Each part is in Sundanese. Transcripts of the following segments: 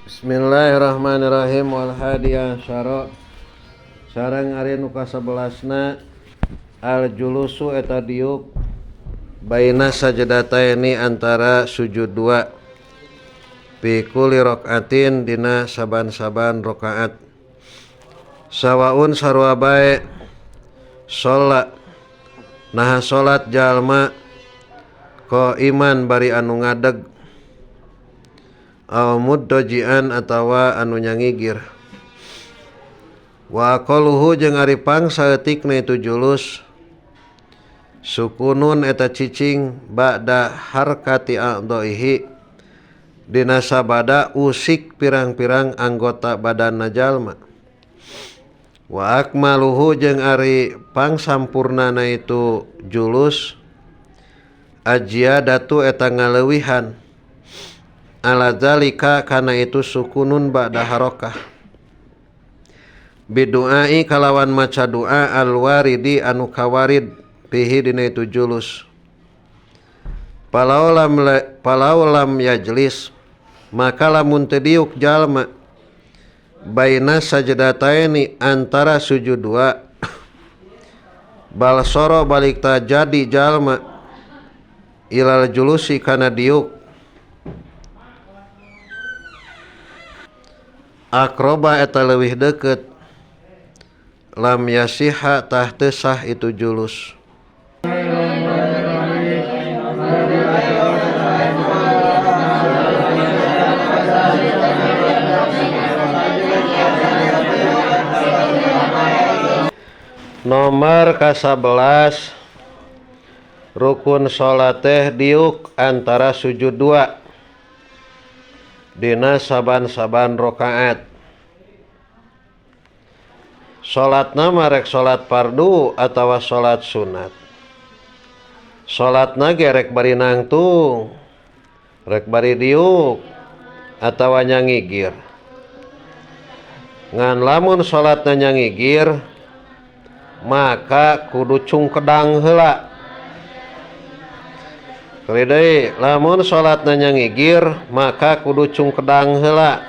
Bismillahirrahmanirrahim. Wal hadiyah syara sareng ari nu ka-11na al julusu eta diuk baina sajadataini antara sujud dua fi kulli rakaatin dina saban-saban rakaat sawaun sarua bae sholat naha salat jalma ko iman bari anu ngadeg aw muddojian atawa anu nyangigir wa aqaluhu jeung ari pangsaeutikna itu julus sukunun eta cicing ba'da harkati a'dha'ihi dina sabada usik pirang-pirang anggota badanna jalma wa akmaluhu jeung ari pangsampurnana itu julus ajiyadatu eta ngaleuwihan ala zalika kana itu sukunun ba'da harokah biduai kalawan maca doa alwaridi anu kawarid pihi dina itu julus palau lam yajlis maka lamun teu diuk jalma baina sajdataini antara sujud dua bal soro balik ta jadi jalma ilal julusi kana diuk akroba eta leuwih deukeut lam yasiha tah teu sah itu julus. Nomor ka-11 rukun salat teh diuk antara sujud dua dina saban-saban rakaat. Salatna marek salat fardu atawa salat sunat. Salatna ge rek bari nangtung, rek bari diuk atawa nyangigir. Ngan lamun salatna nyangigir maka kudu cungkedang heula. Kali deui lamun salatna nyangigir maka kudu cungkedang heula.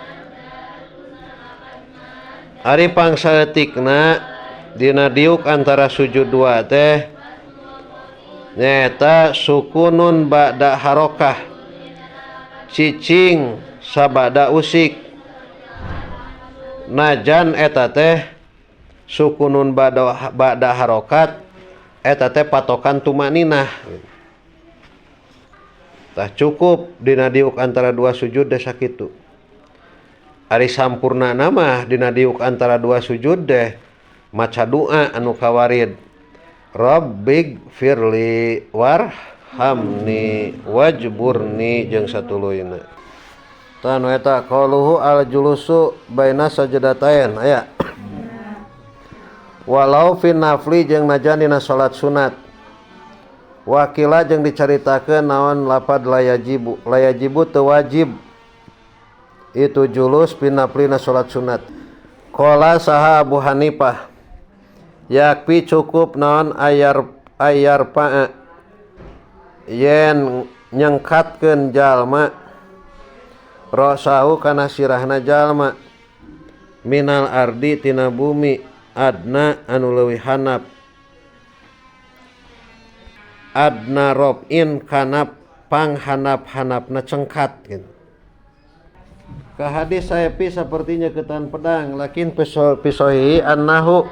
Ari pangsaeutikna dina diuk antara sujud dua teh nyaeta sukunun ba'da harokah cicing sabada usik najan eta teh sukunun ba'da harokat eta teh patokan tumaninah tah cukup dina diuk antara dua sujud deh sakitu. Ari sampurna mah dina diuk antara dua sujud deh maca doa anu kawarid Rabbig firli warhamni wajburni jeung satuluyna. Tanu eta qauluhu al julusu baina sajdatain aya. Walau fi nafli jeung najan dina salat sunat. Wakila jeung dicaritakeun naon lapad layajibu teu wajib itu julus pinaplina salat sunat. Qala saha Abu Hanifah yakfi cukup naon ayar pa'a yen nyengkatkeun jalma rasahu kana sirahna jalma minal ardi tina bumi adna anu leuwih hanap adna robin kana panghanap-hanapna cengkat gitu. Ka hadis saepi sepertinya ketan pedang lakin pisohi annahu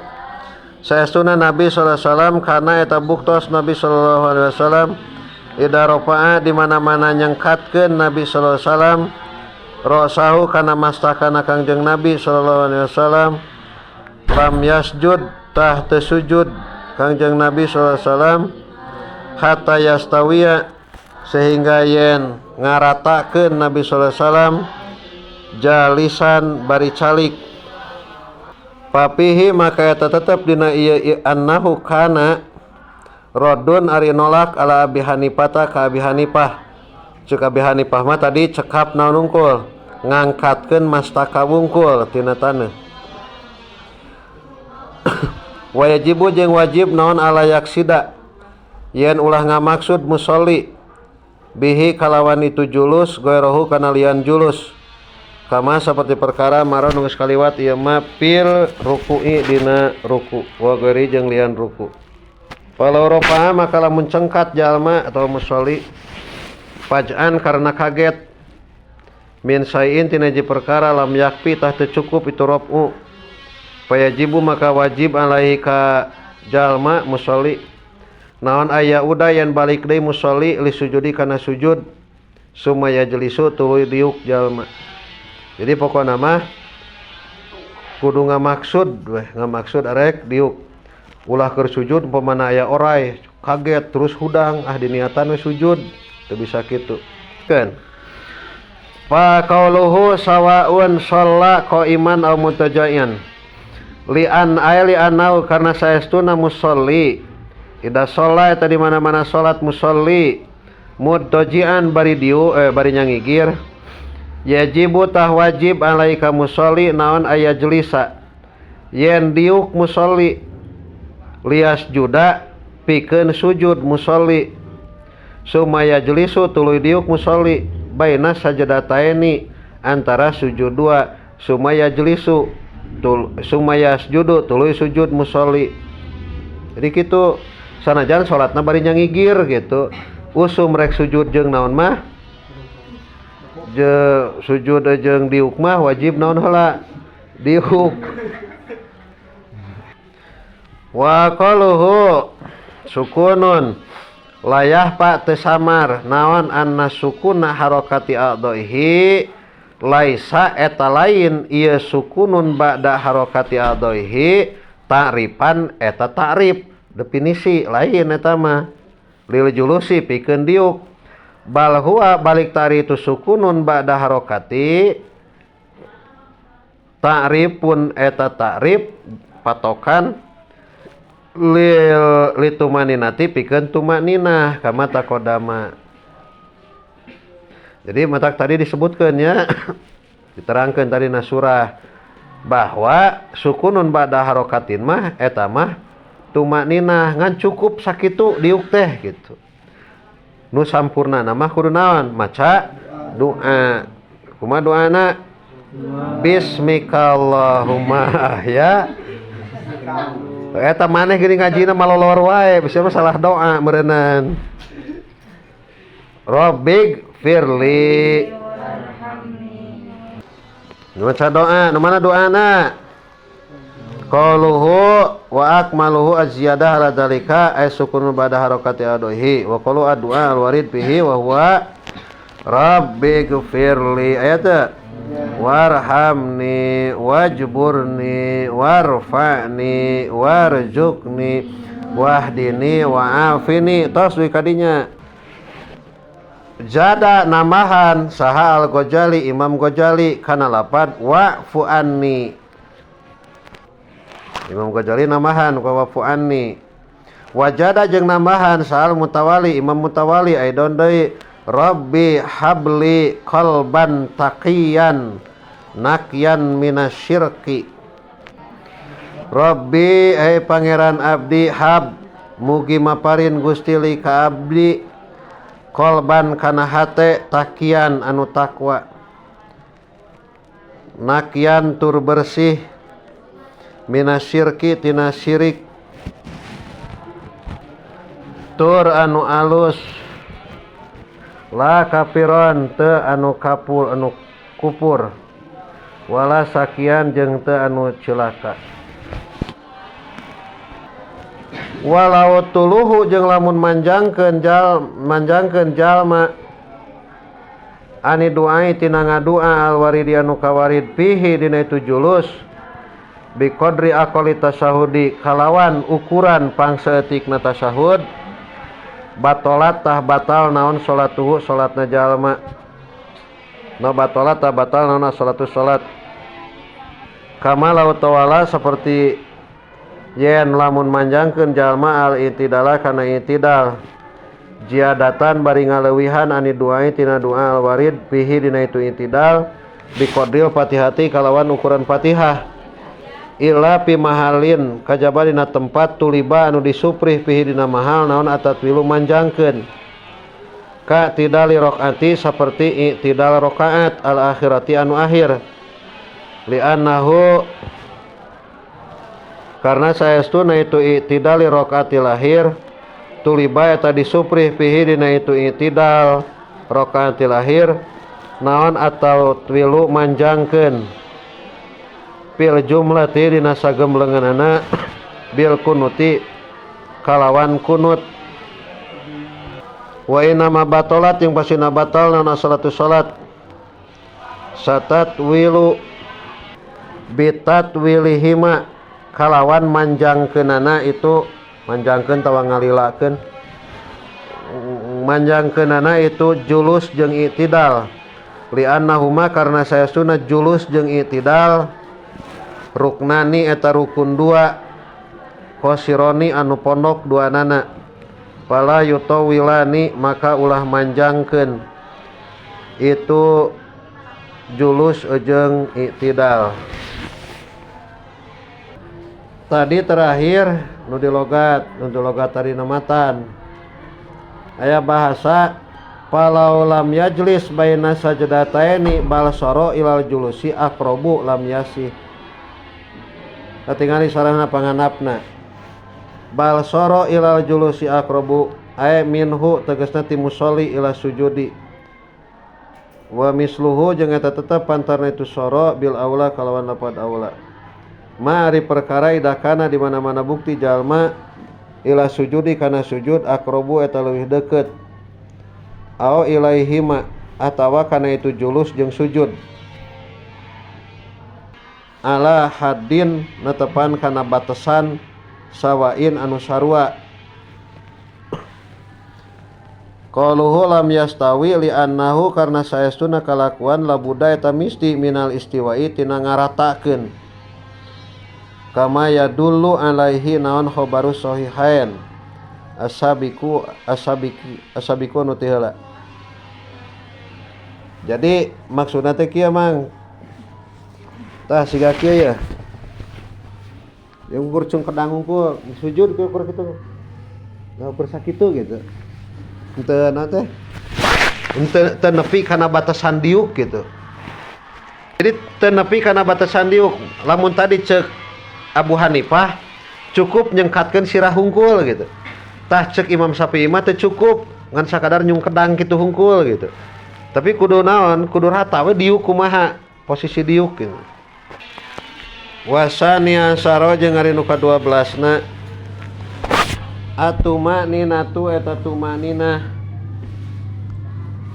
saestuna Nabi sallallahu alaihi wasallam kana eta buktos Nabi sallallahu alaihi wasallam ida rafa'a di mana-mana nyengkatkeun Nabi sallallahu alaihi wasallam rasahu kana mastakana Kangjeng Nabi sallallahu alaihi wasallam lam yasjud tah teu sujud Kangjeng Nabi sallallahu alaihi wasallam hatta yastawiya sehingga yen ngaratakeun Nabi sallallahu alaihi wasallam jalisan bari calik papihi maka eta tetep dina ieu annahu kana rodun ari nolak ala Abi Hanifah ka Abi Hanifah ceuk Abi Hanifah mah tadi cekap naon unggul ngangkatkeun mastaka wungkul tina taneuh wajibu jeung wajib naon ala yaksida yen ulah ngamaksud musolli bihi kalawan itu julus goerohu kana lian julus kama seperti perkara mara nu geus kaliwat ieu mah fil ruku'i dina ruku wa ghairi jeung lian ruku. Walau rofa maka lamun cengkat jalma atau musolli faj'an karena kaget min sayin tina ji perkara lam yakfi tah teu cukup itu rofu fayajibu maka wajib alaihi ka jalma musolli naon aya uda yang balik deui musolli li sujudi kana sujud sumaya jelisu tuluy diuk jalma. Jadi pokokna mah kudu ngamaksud arek diuk ulah keur sujud umpamana aya oray kaget terus hudang diniatan we sujud teu bisa kitu kan. Fa qauluhu sawaun shalla qaiman aw mutajaian li anau karena saestuna musolli ida sholat eta di mana-mana salat musolli muttajian bari nyangigir yajibu tah wajib alaika musolli naon aya jelisa yen diuk musolli lias juda pikeun sujud musolli sumaya jelisu tuluy diuk musolli baina sajadataini antara sujud dua sumaya jelisu sumaya sujudu tuluy sujud musolli. Jadi kitu sanajan salatna bari nyangigir gitu usum rek sujud jeung naon mah sujud jeung diuk mah wajib naon heula diuk. Wa qaluhu sukunun layah pak teu samar naon anna sukuna harakati a'dha'ihi laisa eta lain ieu sukunun ba'da harakati a'dha'ihi ta'rifan eta ta'rif definisi lain eta mah lil julusi pikeun diuk bal huwa balik tari itu sukunun ba'da harakati ta'rifun eta ta'rif patokan lil tumaninati pikeun tumaninah kama taqaddama. Jadi matak tadi disebutkeun nya diterangkeun tadi na surah bahwa sukunun ba'da harakatin mah eta mah tumaninah ngan cukup sakitu diuk teh gitu. Nu sampurnana mah kudu naon? Maca doa. Kumaha doana? Bismikallahumma ya. Eta maneh geuning ngajina malolor wae, bisa salah doa meureunnan. Rabbig firli. Nu maca doa, nu mana doana? Qauluhu wa akmaluhu az-ziyadah ala dzalika ay sukunu ba'da harakati adhihi wa qalu ad-du'a al-warid bihi wa huwa rabbighfirli ayat warhamni wajburni warfa'ni warzuqni wahdini wa'afini taswi kadinya jada namahan saha al-Ghazali Imam Ghazali kana lapad wa'fu anni Imam Ghazali namahan wa'fu anni wajada jeung namahan saha al-Mutawali Imam Mutawali aidon deui Rabbi habli qalban taqiyan nakyan minasyirki Rabbi ay pangeran abdi hab mugi maparin Gusti li ka abdi qalban kana hate taqiyan anu takwa nakyan tur bersih minasyirki tina syirik tur anu alus la kafiron te anu kapur anu kupur wala sakian jeung te anu celaka walau tuluhu jeung lamun manjangkeun jalma ani duai tina ngadua alwaridi anu kawarid pihi dina itu julus bi qadri aqali tasyahudi kalawan ukuran pangsaeutikna tasyahud batolat tah batal naon salatuhu salatna jalma no batolat tah batal naon salatu salat kama law tawala seperti yen lamun manjangkeun jalma al itidala kana itidal jiadatan bari ngaleuwihan ani duai tina doa al warid fihi dina itu itidal bi qadril fatihati kalawan ukuran fatihah illa pi mahalin kajaba dina tempat tuliba anu disuprih pihi dina mahal naon atatwilu manjangkeun ka tidali rakaati saperti i'tidal rakaat al akhirati anu akhir li'annahu karena saestuna itu i'tidal rakaatil akhir tuliba eta disuprih fihi dina itu i'tidal rakaatil akhir naon atau twilu manjangkeun fil jumlati dina sagemlenganana bil kunuti kalawan kunut wa inama batalat yang pasti batal naon salatu salat satat wilu bitat wilihima kalawan manjangkeunana itu manjangkeun tawa ngalilakeun manjangkeunana itu julus jeung i'tidal li'annahuma karna saestuna julus jeung i'tidal ruknani eta rukun dua qasironi anu pondok duanana fala yutawilani maka ulah manjangkeun itu julus jeung i'tidal. Tadi terakhir nu di logat tadi namatan aya bahasa falau lam yajlis baina sajdataini bal sara ilal julusi aqrabu lam yasih katingali sarana panganapna bal sara ilal julusi aqrabu ay minhu tegasna ti musolli ila sujudi wa misluhu jeung eta tetep pantarna itu sara bil aula kalawan lapad aula ma'ari perkara idakana di mana-mana bukti jalma ila sujudi kana sujud aqrabu eta leuwih deukeut au ilaihima atawa kana itu julus jeung sujud ala haddin netepan kana batasan sawain anu sarua qaluhu lam yastawi li annahu karna saestuna kalakuan labuda eta misti minal istiwa'i tina ngaratakeun kama yadullu alaihi naon khobarus sahihain asabiku nu teu heula. Jadi maksudna teh kieu mang tah siga kieu ya yang ukur cung kedang unggul sujud kieu ukur kitu nah ukur sakitu gitu henteu na teh henteu nepi kana batasan diuk gitu. Jadi teu nepi kana batasan diuk lamun tadi ceuk Abu Hanifah cukup nyengkatkeun sirah hungkul gitu. Tah ceuk Imam Syafi'i mah teu cukup ngan sakadar nyung kedang kitu hungkul gitu. Tapi kudu naon? Kudu rata we diuk kumaha posisi diuk gitu. Wasania saro jeung ari nu ka-12na atuma ninatu eta tumanina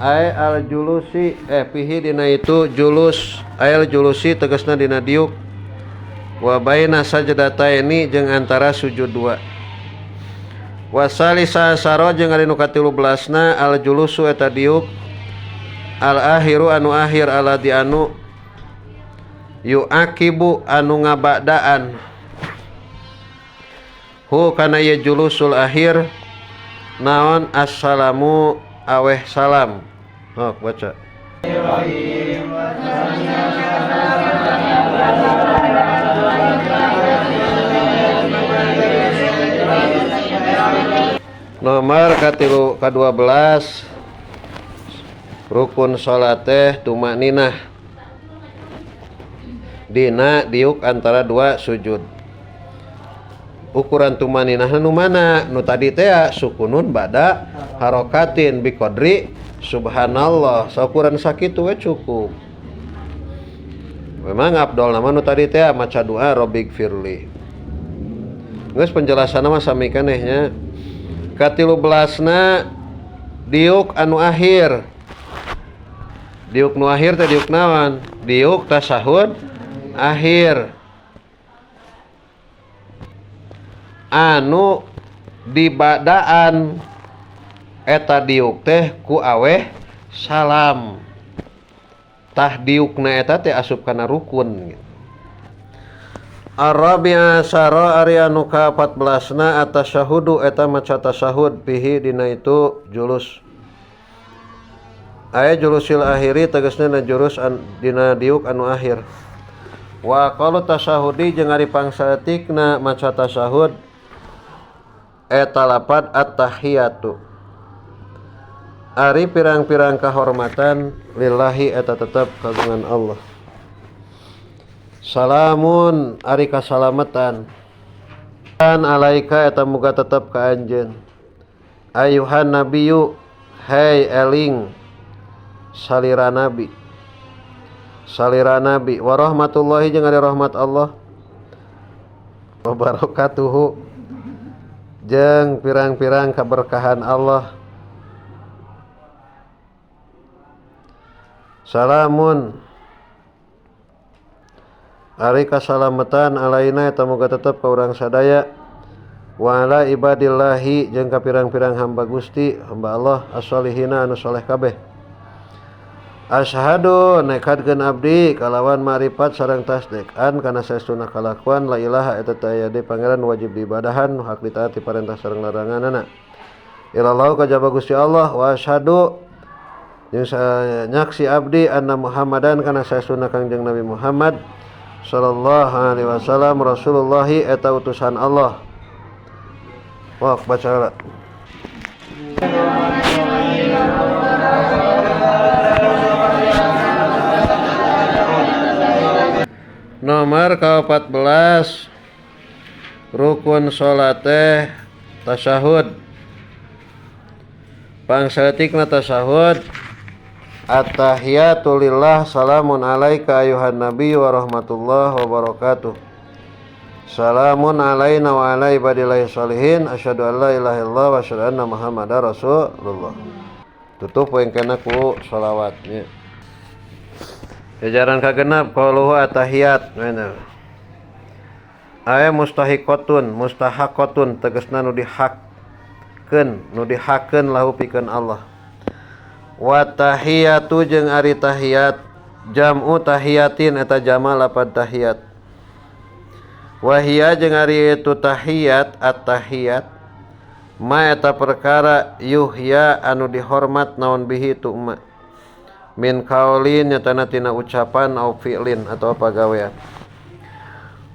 ay al julusi fihi dina itu julus ayal julusi tegasna dina diuk wa baina sajdataini jeung antara sujud dua wasalisa saro jeung ari nu ka-13na al julusu eta diuk al akhiru anu akhir ala di anu yuakibu anu ngabadaan hu kana ieu julusul akhir naon assalamu aweh salam. Baca nomor ka-12 rukun salat teh tumakninah dina diuk antara dua sujud. Ukuran tumakninah nu mana? Nu tadi teh sukunun bada harokatin bi qadri subhanallah. Saukuran sakitu we cukup. Memang abdol nama nu tadi teh maca doa rabbik firli. Geus penjelasanna mah sami kenehnya. Ka-13na diuk anu akhir. Diuk nu akhir teh diuk naon? Diuk tasahud akhir. Anu dibadaan eta diuk teh ku aweh salam. Tah diukna eta teh asup kana rukun gitu. Arabi'a sara ari anu ka-14na at-tasyahudu eta maca tasyahud bihi dina itu julus. Aya julusil akhiri tegasna na jurus dina diuk anu akhir. Wa qalu tasyahudi jeung ari pangsaeutikna maca tasyahud eta lapad at-tahiyatu. ari pirang-pirang kahormatan lillahi eta tetep kagungan Allah. Salamun ari kasalamatan alaika eta muga tetep ka anjeun. Ayuhan nabiyyu hai eling salira nabi warahmatullahi jeung ari rahmat Allah wabarakatuhu jeung pirang-pirang kaberkahan Allah. Salamun ari kasalamatan alaina eta muga tetep ka urang sadaya wa ala ibadillahi jeung ka pirang-pirang hamba Gusti hamba Allah as-solihina anu saleh kabeh. Asyhadu nekadkeun abdi kalawan ma'rifat sareng tasdiqan kana saestuna kalakuan la ilaha eta teu aya pangeran wajib diibadahan nu hak ditaati parentah sareng laranganna ilallah kajaba Gusti Allah wa asyhadu jeung nyaksi abdi anna Muhammadan kana saestuna Kangjeng Nabi Muhammad sallallahu alaihi wasallam rasulullahi eta utusan Allah. Wah baca nomor ke-14 rukun salat teh tasyahud. Pangsaeutikna tasyahud at-tahiyatu lillah salamun alaika ayuhan nabi wa rahmatullah wa barakatuh. Salamun alaina wa ala ibadillahi sholihin asyhadu an la ilaha illallah wa asyhadu anna muhammadar rasulullah. Tutup poin kana ku shalawatnya. Jajaran kagenap qauluhu at-tahiyat. Aya mustahaqatun tegasna nu dihakeun lahu pikeun Allah. Wa tahiyatu jeung ari tahiyat jam'u tahiyatin eta jamal lapad tahiyat. Wa hiya jeung ari itu tahiyat at-tahiyat ma eta perkara yuhya anu dihormat naon bihi tu ma min qaulin nyatana tina ucapan au fi'lin atau pagawean.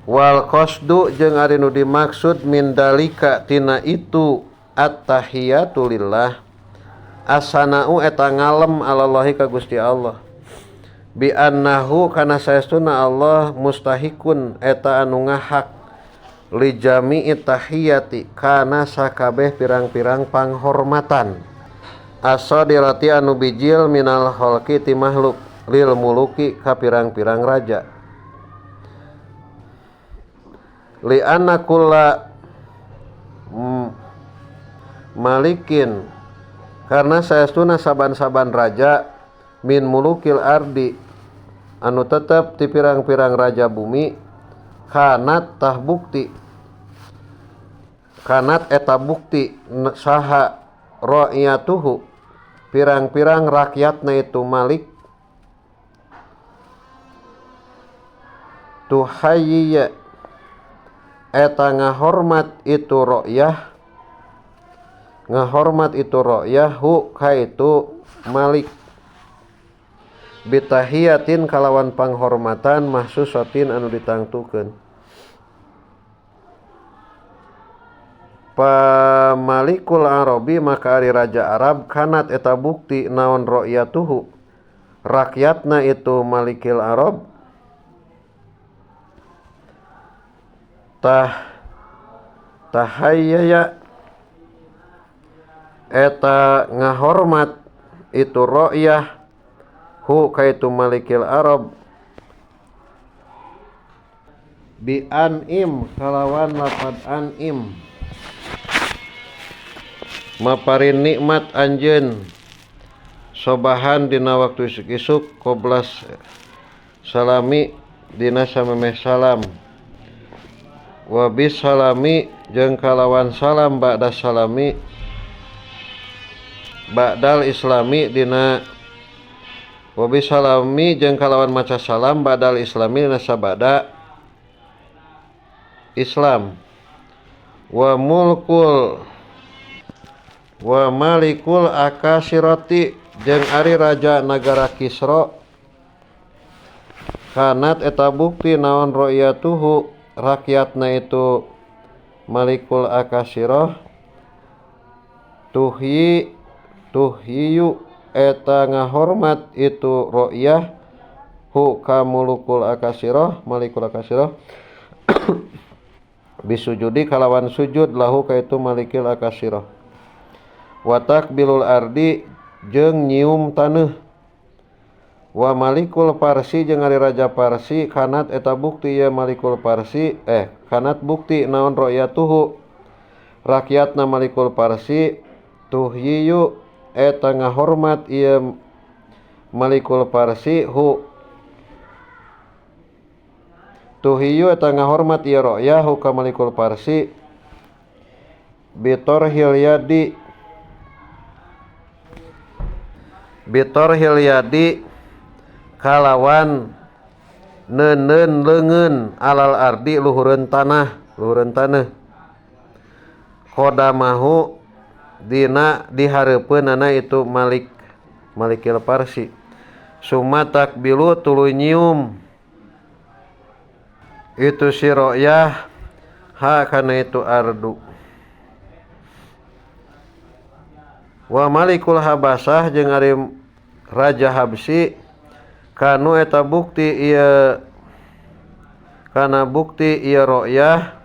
Wal qasdu jeung ari nu dimaksud min dalika tina itu at-tahiyatu lillah asana'u eta ngalem alallahi ka Gusti Allah bi annahu kana saestuna Allah mustahikun eta anu ngahak li jami'i tahiyati kana sakabeh pirang-pirang panghormatan as-sadirati anu bijil minal khalqi ti makhluk lil muluki ka pirang-pirang raja li anna kulla malikin karena saestuna saban-saban raja min mulukil ardi anu tetep ti pirang-pirang raja bumi kanat tah bukti kanat eta bukti saha ra'iyatuhu pirang-pirang rakyatna itu malik tuhayya eta ngahormat itu ra'yah hu kaitu malik bitahiyatin kalawan panghormatan mahsusatin anu ditangtukeun. Pamalikul arabi maka ari raja Arab kanat eta bukti naon ra'yatuhu rakyatna itu malikil arab tahayyaya eta ngahormat itu ra'yah hu kaitu malikil arab bi an'im kalawan lafad an'im maparin nikmat anjeun sobahan dina waktu isuk-isuk qoblas salami dina samemeh salam wa bis salami jeung kalawan salam ba'da salami ba'dal islami dina wabi salami jeung kalawan maca salam ba'dal islami dina sabada Islam wa malikul akasirati jeung ari raja nagara Kisra kanat eta bukti naon ra'yatuhu rakyatna itu malikul akasirah tuhyi tuhyiyu eta ngahormat itu ru'yah hu ka mulukul akasiroh malikul akasiroh bisujudi kalawan sujud lahu kaitu malikil akasiroh wa takbilul ardi jeung nyium taneuh wa malikul parsi jeung ari raja parsi kanat eta bukti ya malikul parsi kanat bukti naon ru'yatuhu rakyatna malikul parsi tuhyiyu eta ngahormat ieu malikul parsi hu tuhyiyu eta ngahormat ieu ru'yah hu ka malikul parsi bitorhil yadi kalawan neuneun leungeun alal ardi luhureun tanah qodamahu dina dihareupeunana itu malikil parsi summa takbilu tuluy nyium itu si ru'yah ha kana itu ardu wa malikul habasah jeung ari raja habsi kanu eta bukti ieu ru'yah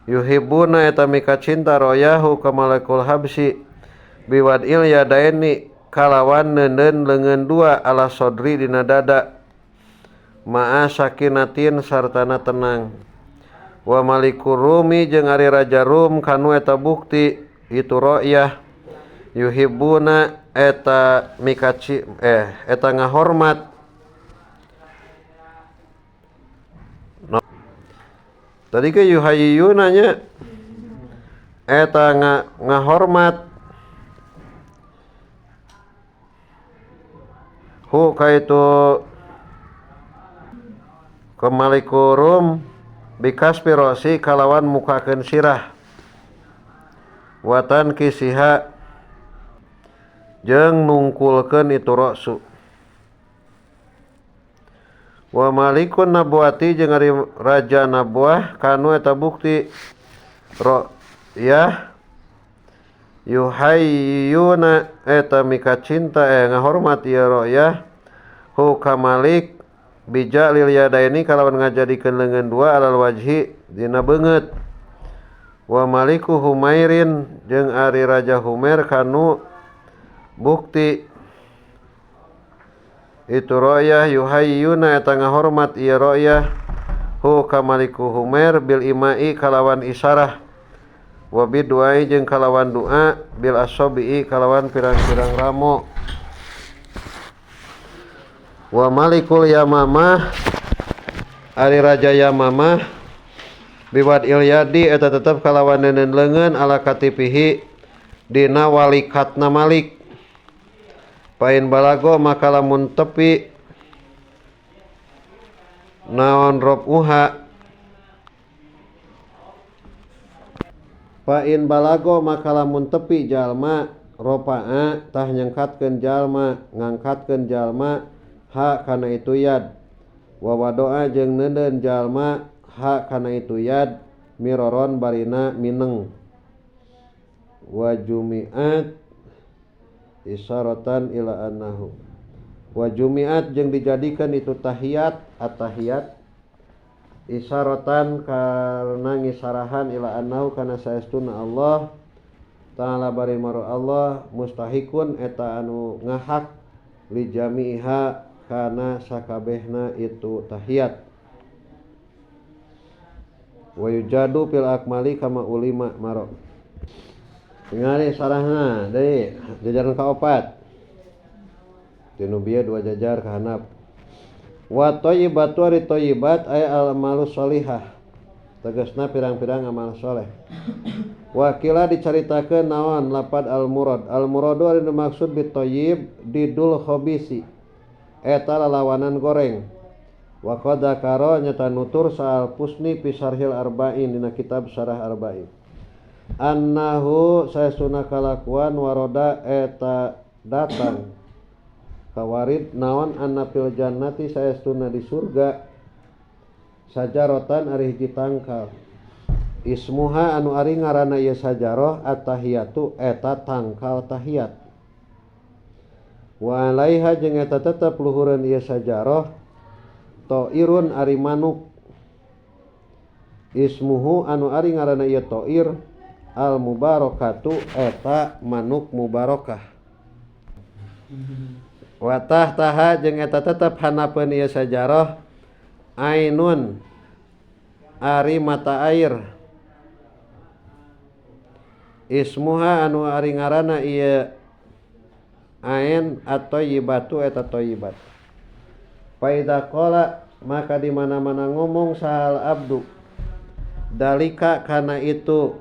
yuhibbuna eta mika cinta ru'yahu ka malikul habsi biwadil yadaini kalawan neuneun leungeun dua ala sodri dina dada ma'a sakinatin sartana tenang wa malikur rumi jeung ari raja rum kanu eta bukti itu ru'yah yuhibbuna eta mikaci eta ngahormat tadi ke yuhayyuna nya eta ngahormat hu kaitu kemalikurum bikaspirosi kalawan mukakeun sirah watan kisiha jeung nungkulkeun itu ra'su wa malikun nabwati jeung ari raja nabwah kanu eta bukti ru'yah yuhayyuna eta mika cinta ngahormat ieu ru'yah hu ka malik bija lil yadaini kalawan ngajadikeun leungeun dua alal wajhi dina beungeut wa maliku humairin jeung ari raja humair kanu bukti itu ru'yah yuhayyuna eta ngahormat ieu ru'yah hu ka maliku humair bil imai kalawan isarah wa biduai jeung kalawan doa bil asabi kalawan pirang-pirang ramo wa malikul yamamah ari raja yamamah biwad ilyadi eta tetep kalawan neuneun leungeun ala katipihi dina walikatna malik pain balago maka lamun tepi naon robuha pain balago maka lamun tepi jalma ropa'a tah nyangkatkeun jalma ngangkatkeun jalma ha kana itu yad wa wadoa jeung neuneun jalma ha kana itu yad miroron barina mineng wa jumi'at isyaratan ila annahu wa jumi'at jeung dijadikan itu tahiyat at-tahiyat isyaratan karena ngisarahan ila annahu kana saestuna Allah ta'ala bari maru Allah mustahikun eta anu ngahak li jami'iha kana sakabehna itu tahiyat wa yujadu fil akmali kama ulima maro ningali sarahna deui jajaran kaopat tinu bieu dua jajar ka hanap wa thayyibatu ari thayyibat ay al malus shalihah tegasna pirang-pirang amal saleh wa kila dicaritakeun naon lapad al muradu ari dimaksud bit thayyib didul khabisi eta lalawanan goreng wa qad dzakara nyata nutur sa'al pusni fi syarhil arba'in dina kitab syarah arba'in annahu saestuna kalakuan waroda eta datang kawarid naon anna fil jannati saestuna di surga sajarotan ari hiji tangkal Ismuha anu ari ngaranna ieu sajarah at-tahiyatu eta tangkal tahiyat. Wa alaiha jeung eta tetep luhureun ieu sajarah ta'irun ari manuk. Ismuhu anu ari ngaranna ieu ta'ir al mubarakatu eta manuk mubarakah. Wa tahtaha jeung eta tetep hanapeun ieu sajarah ainun ari mata air. Ismuha anu ari ngaranna ieu ain at-thayyibatu eta thayyibat. Faida qala maka di mana-mana ngomong sahal abdu dalika kana itu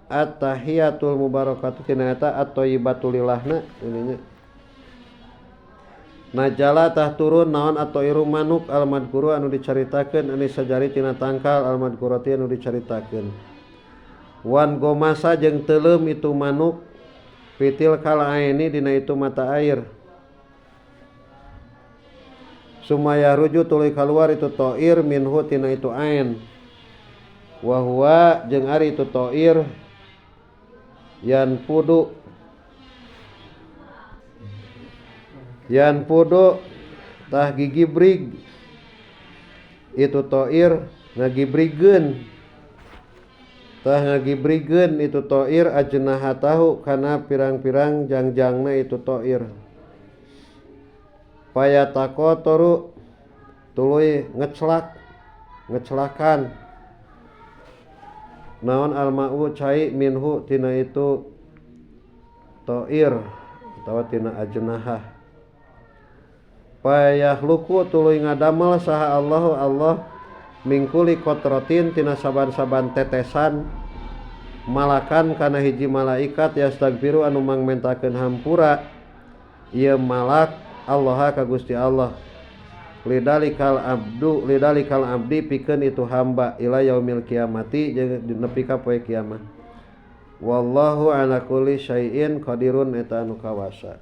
at-tahiyatul mubarakatu tina eta at-thayyibatu lillahna ininya najala tah turun naon at-thairu manuk al-madkuru anu dicaritakeun ani sajari tina tangkal al-madkurati anu dicaritakeun wan gomasa jeung teuleum itu manuk fitil kal aini dina itu mata air sumaya ruju tuluy kaluar itu ta'ir minhu tina itu ain wa huwa jeung ari itu ta'ir yan pudu tah gigibrig itu ta'ir ngagibrigkeun itu ta'ir ajnahatahu kana pirang-pirang jangjangna itu ta'ir payatakotoru tuluy ngecelakan naon alma'u cai minhu tina itu ta'ir atawa tina ajnahah payahluku tuluy ngadamel saha Allahu Allah mingkuli kotrotin tina saban-saban tetesan malakan kana hiji malaikat yastagfiru anu mangmentakeun hampura ieu malak Allah ka Gusti Allah lidalikal abdi pikeun itu hamba ila yaumil kiamati jeung nepi ka poe kiamat wallahu ala kulli syai'in qadirun eta anu kawasa.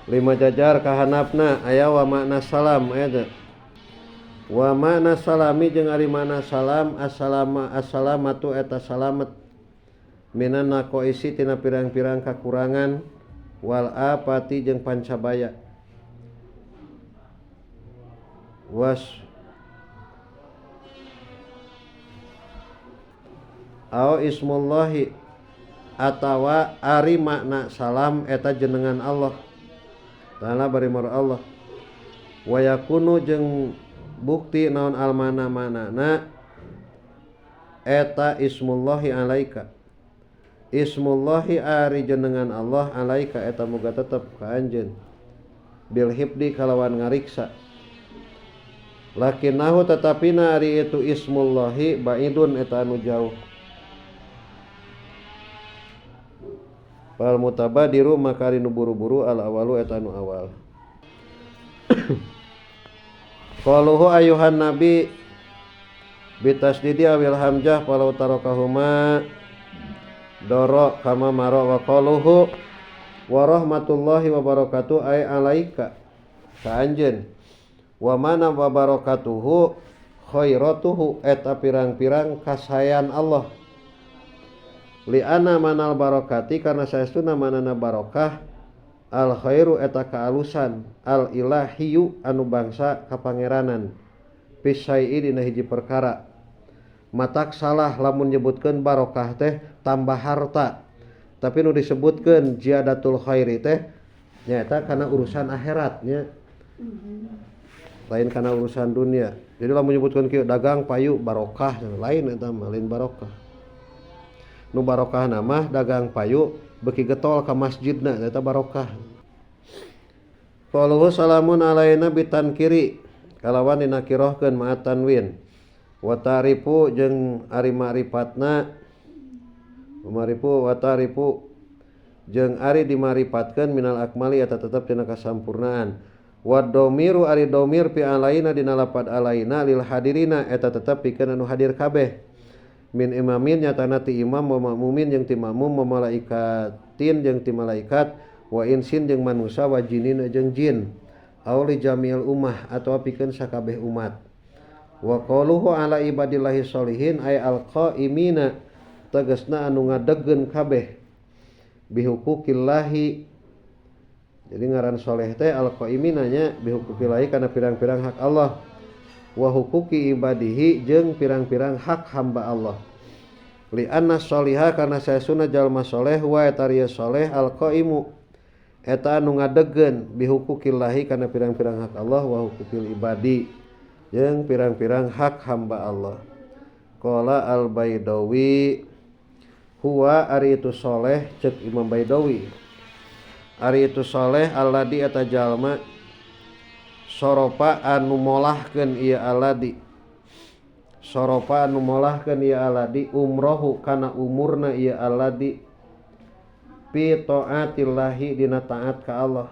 Lima jajar kahanapna aya wa makna salam eta wa makna salami jeung ari mana salam assalamatu eta salamet minan naqaisi tina pirang-pirang kakurangan wal apati jeung pancabaya was au ismullahi atawa ari makna salam eta jenengan Allah ta'ala bari mar Allah wa yakunu jeung bukti naon almana manana eta ismullahi alaika ismullahi ari jenengan Allah alaika eta muga tetep ka anjeun bil hibdi kalawan ngariksa lakinnahu tatapina ari itu ismullahi baidun eta anu jauh fal mutabadiru maka ari nu buru-buru al awalu eta anu awal. Qaluhu ayuhan nabi bitasdidi awil hamzah walau tarakahuma doro kama maro wa qaluhu wa rahmatullahi wa barakatuh ay alaika ka anjeun wa mana wa barakatuhu khairatuhu eta pirang-pirang kasayan Allah li anna manal barakati karena saestuna manana barokah al khairu eta kaalusan al ilahiyu anu bangsa kapangeranan pisai dina hiji perkara matak salah lamun nyebutkeun barokah teh tambah harta tapi nu disebutkeun ziyadatul khairi teh nyaeta kana urusan akhirat nya lain kana urusan dunia jadi lamun nyebutkeun kieu dagang payu barokah lain eta mah lain barokah nu barokah nama dagang payu beki getol ka masjidna eta barokah. Qaluhu salamun alaina bitankiri kalawan dinakirohkeun ma'at tanwin wa ta'rifu jeung ari ma'rifatna wa ta'rifu jeung ari dimaripatkeun minal akmali eta tetep tina kasampurnaan wa dhamiru ari dhamir fi alaina dina lapad alaina lil hadirina eta tetep pikeun anu hadir kabeh min imamin nyatana ti imam wa makmumin jeung ti makmum wa malaikatin jeung ti malaikat wa insin jeung manusia wa jinin jeung jin auli jami'il ummah atawa pikeun sakabeh umat Wa qauluhu ala ibadillahi sholihin ay alqaimina tegasna anu ngadegkeun kabeh bihuquqillahi. Jadi ngaran soleh teh alqaimina nya bihuquqillahi kana pirang-pirang hak Allah, wa huquqi ibadihi jeung pirang-pirang hak hamba Allah. Li anna sholiha kana saesuna jalma soleh wa eta rieu soleh alqaimu eta anu ngadegkeun bihuquqillahi kana pirang-pirang hak Allah wa huquqil ibadi jeung pirang-pirang hak hamba Allah. Qala al-Baidawi huwa ari itu soleh ceuk Imam Baidawi ari itu soleh alladzi eta jalma soropa anu molahkeun ieu alladzi soropa anu molahkeun ieu alladzi umrohu kana umurna ieu alladzi fi taatillahi dina taat ka Allah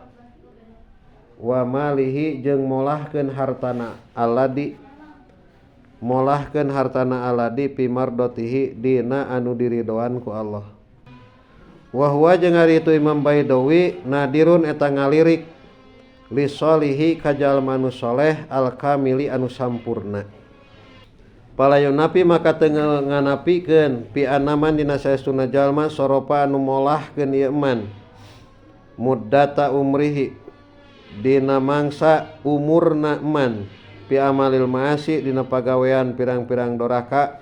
wa malihi jeung molahkeun hartana alladzi molahkeun hartana alladzi fi mardotihi dina anu diridoan ku Allah. Wa huwa jeung ari itu Imam Baidawi nadirun eta ngalirik li sholihi ka jalma anu soleh al kamili anu sampurna. Palayunapi maka teu nganapikeun pi anaman dina saestuna jalma soropa anu molahkeun ieu man muddata umrihi dina mangsa umurna man pi amalil maasi dina pagawean pirang-pirang doraka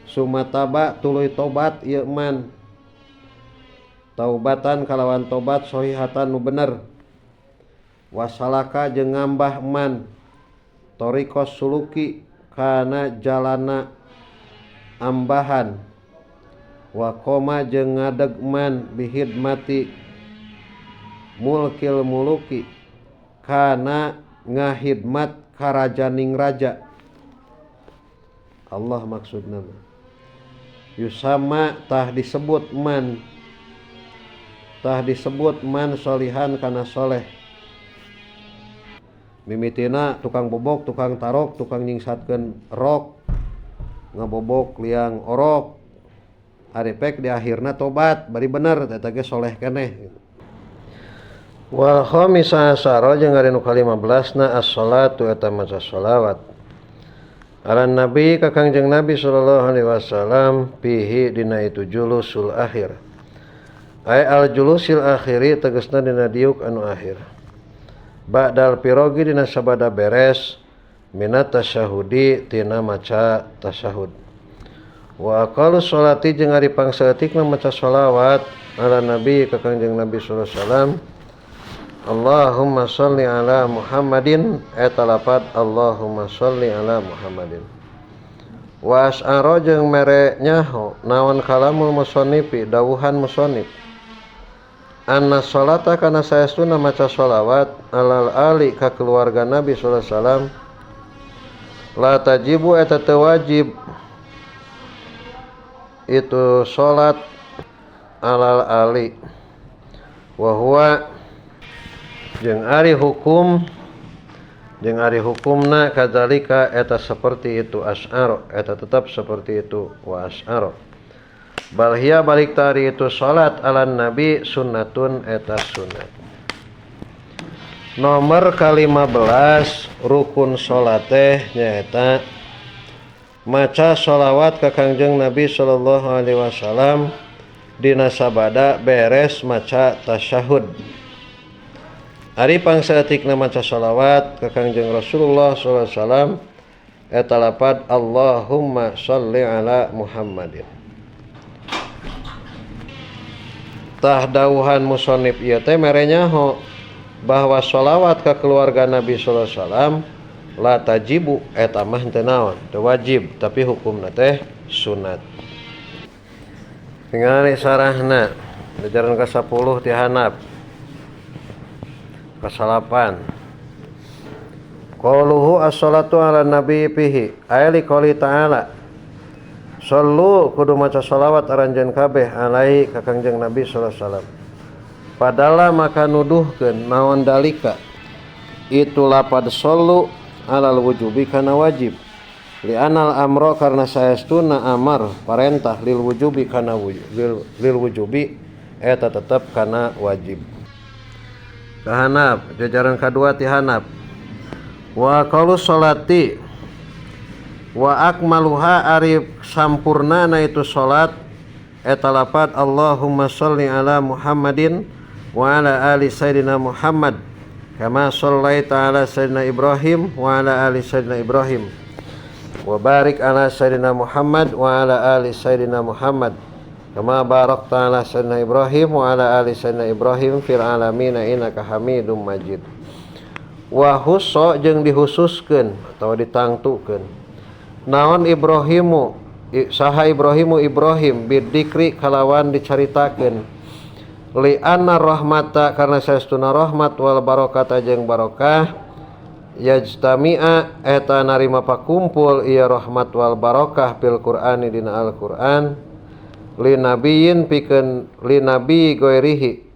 sumataba tuluy tobat ieu man taubatan kalawan tobat sohihatan nu bener wasalaka jeung ngambah man tariqos suluki kana jalana ambahan wa qoma jeung ngadeg man bihidmati mulkil muluki kana ngahidmat karajaning raja Allah maksudna yusama tah disebut man solihan kana soleh. Mimitina tukang bobok, tukang tarok, tukang nyingsatkeun rok, ngabobok liang orok, arepek di akhirna tobat bari bener eta ge soleh keneh. Wal khamisa asyara jeung ari nu ka-15 na as-shalatu eta maca shalawat ala nabi ka Kangjeng Nabi sallallahu alaihi wasallam fihi dina itu julusul akhir ay al julusil akhiri tegasna dina diuk anu akhir ba'dal pirogi dina sabada beres minat tasyahudi tina maca tasyahud wa aqallu sholati jeung ari pangsaeutikna maca shalawat ala nabi ka Kangjeng Nabi sallallahu alaihi wasallam Allahumma sholli ala Muhammadin eta lapat Allahumma sholli ala Muhammadin wa asy'ara jeung mere nyaho naon kalamul musannifi dawuhan musannif anna sholata kana saestuna maca sholawat alal ali ka keluarga Nabi sallallahu alaihi wasallam la tajibu eta teu wajib itu salat alal ali wa huwa jeung ari hukumna kadzalika eta seperti itu asy'ar eta tetap seperti itu wa asy'ar bal hiya balik tari itu salat ala nabi sunnatun eta sunnat. Nomor ka-15 rukun salat teh nyaeta maca shalawat ka Kangjeng Nabi sallallahu alaihi wasallam dina sabada beres maca tasyahud. Ari pangsaeutikna maca shalawat ka Kangjeng Rasulullah sallallahu alaihi wasallam eta lapad Allahumma sholli ala Muhammadin. Tah dawuhan musannif ieu teh mere nyaho bahwa shalawat ka keluarga Nabi sallallahu alaihi wasallam la tajibu eta mah teu naon teu wajib tapi hukumna teh sunat. Tingali sarahna ajaran ka-10 ti handap kasalapan qauluhu as-shalatu ala nabi fihi ayali qouli ta'ala sallu kudu maca shalawat aranjeun kabeh alaihi ka Kangjeng Nabi sallallahu alaihi wasallam padahal maka nuduhkeun naon dalika itu lapad sallu alal wujubi kana wajib li anal amro karna saestuna amar parentah lil wujubi kana lil wujubi eta tetep kana wajib. Kahanap jajaran kedua ti hanap wa qaulu sholati wa akmaluha ari sampurnana itu salat eta lapad Allahumma sholli ala Muhammadin wa ala ali sayyidina Muhammad kama shallaita ala sayyidina Ibrahim wa ala ali sayyidina Ibrahim wa barik ala sayyidina Muhammad wa ala ali sayyidina Muhammad kama barakta ala sayyidina Ibrahim wa ala ali sayyidina Ibrahim fil alamin innaka Hamidum Majid. Wa husso jeung dihususkeun atau ditangtukeun naon Ibrahimu saha Ibrahim bidikri kalawan dicaritakeun li anna rahmata karna saestuna rahmat wal barakata jeung barokah yajtami'a eta narima pakumpul ieu rahmat wal barakah fil Qur'ani dina Al-Qur'an li nabiyyin pikeun li nabi goirihi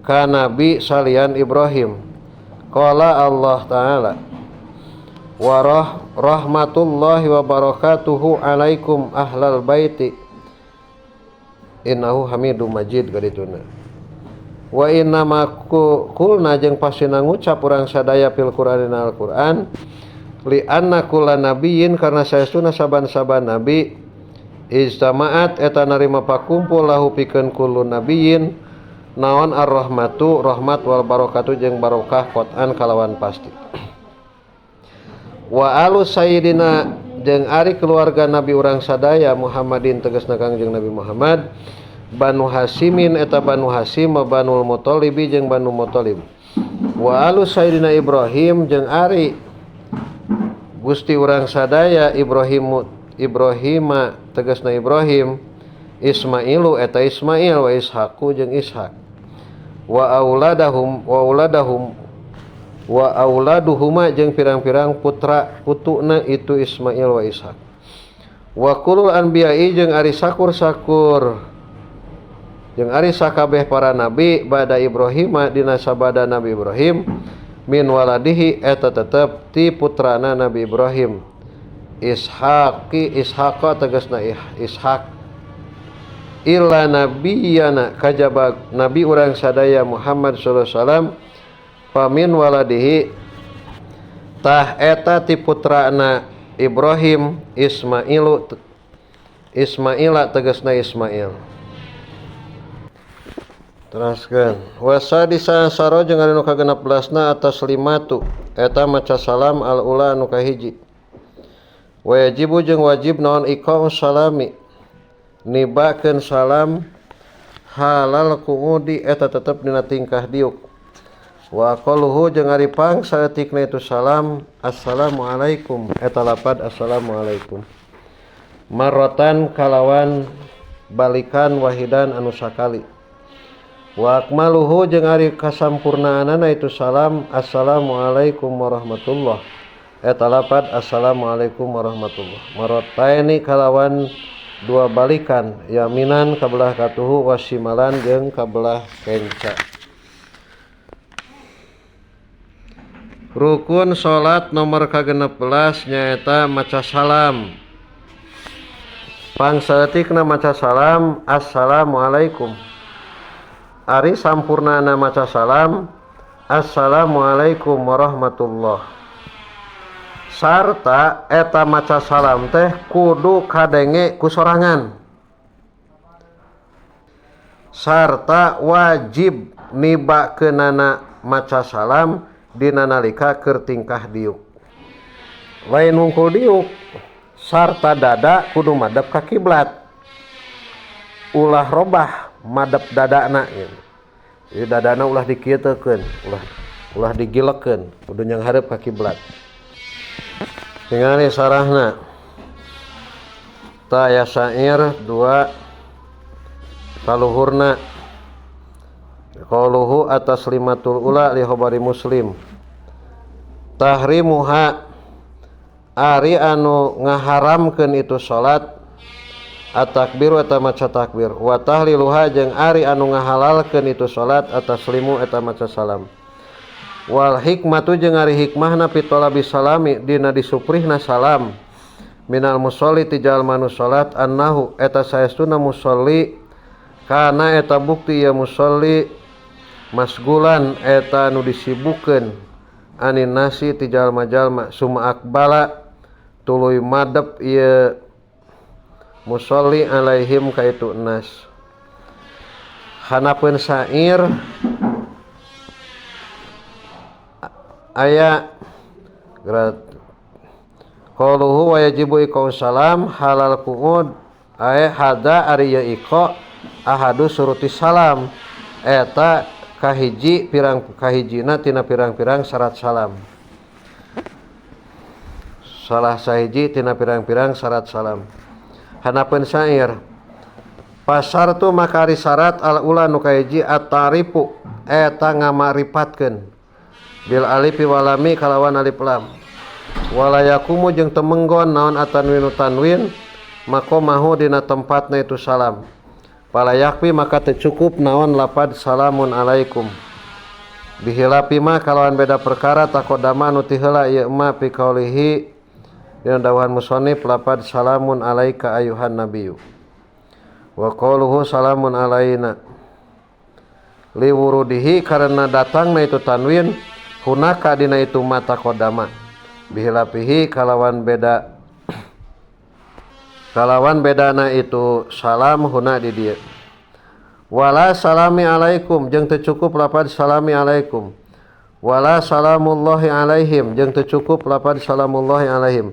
ka nabi salian Ibrahim qala Allah taala wa rahmatullahi wa barakatuhu alaikum ahlal baiti innahu Hamidum Majid gadituna. Wa inna ma kulna jeung pasina ngucap urang sadaya fil Qur'an dina Al-Qur'an li anna kullu nabiyyin karna saestuna saban-saban nabi ijtama'at eta narima pakumpul lahu pikeun kullu nabiyyin naon ar-rahmatu rahmat wal barakatu jeung barokah qot'an kalawan pasti. Wa alu sayyidina jeung ari keluarga nabi urang sadaya Muhammadin tegasna Kangjeng Nabi Muhammad Banu Hasimin eta Banu Hasim Banul Muthalib jeung Banu Muthalib. Wa alu sayyidina Ibrahim jeung ari Gusti urang sadaya Ibrahima tegasna Ibrahim Ismailu eta Ismail wa Ishaqu jeung Ishaq wa auladuhuma jeung pirang-pirang putra putuna itu Ismail wa Ishaq wa kulul anbiya'i jeung ari sakur-sakur jeung ari sakabeh para nabi bada Ibrahim dina sabada Nabi Ibrahim min waladihi eta tetep ti putrana Nabi Ibrahim Ishaq tegasna Ishaq illa nabiyana kajaba nabi urang sadaya Muhammad sallallahu alaihi wasallam pamin waladihi tah eta ti putrana Ibrahim Ismaila tegasna Ismail. Teruskeun wasadisa saro jeung anu ka-16na atas limatu eta maca salam al ula anu kahiji wajibu jeung wajib naon iqaus salami nibakeun salam halal qu'udi eta tetep dina tingkah diuk wa qaluhu jeung ari pang saeutikna itu salam assalamualaikum eta lapad assalamualaikum marratan kalawan balikan wahidan anu sakali wa akmaluhu jeung ari kasampurnaanana itu salam assalamualaikum warahmatullah eta lapad assalamualaikum warahmatullah marrataini kalawan dua balikan yaminan kabelah katuhu wasimalan jeung kabelah kenca. Rukun salat nomor ka-16 nyaeta maca salam. Pangsaeutikna maca salam assalamualaikum. Ari sampurnana maca salam assalamualaikum warahmatullah. Sarta eta maca salam teh kudu kadenge ku sorangan. Sarta wajib nibakeunana maca salam dina nalika keur tingkah diuk. Lain hungkul diuk sarta dada kudu madep ka kiblat. Ulah robah madep dadana gitu. Jadi dadana ulah dikieutekeun, ulah digilekeun, kudu nyang hadap ka kiblat. Tingali sarahna ta ya syair 2 kaluhurna qauluhu atas limatul ula li khabari Muslim tahrimuha ari anu ngaharamkeun itu salat at-takbiru eta maca takbir wa tahliluha jeung ari anu ngahalalkeun itu salat at-taslimu eta maca salam wal hikmatu jeung ari hikmahna fi talabi salami dina disuprihna salam minal musolli ti jalma nu salat annahu eta saestuna musolli kana eta bukti ya musolli masgulan eta nu disibukkeun anin nasi ti jalma-jalma summa akbala tuluy madep ieu musolli alaihim ka itu nas. Hanapeun syair aya qauluhu wa yajibu iqau salam halal qu'ud hada ari ya iqa ahadu suruti salam eta kahiji kahijina tina pirang-pirang syarat salam. Salah sahiji tina pirang-pirang syarat salam. Hanapeun syair pasar tu makari syarat al ula nu kahiji at-tarifu eta ngamaripatkeun bil alifi walami kalawan alif lam wala yakumu jeung temenggon naon atanwinu tanwin makomahu dina tempatna itu salam pala yakfi maka teu cukup naon lapad salamun alaikum bihilapi mah kalawan beda perkara takodama nu ti heula ieu mah fi qaulihi dina dawuhan musannif lapad salamun alaika ayuhan nabiyyu wa qauluhu salamun alaina liwurudihi karena datangna itu tanwin hunaka dina itu mata kodama bihilapihi kalawan bedana itu salam huna di dieu wala salami alaikum jeung teu cukup lapad salami alaikum wala salamullahi alaihim jeung teu cukup lapad salamullahi alaihim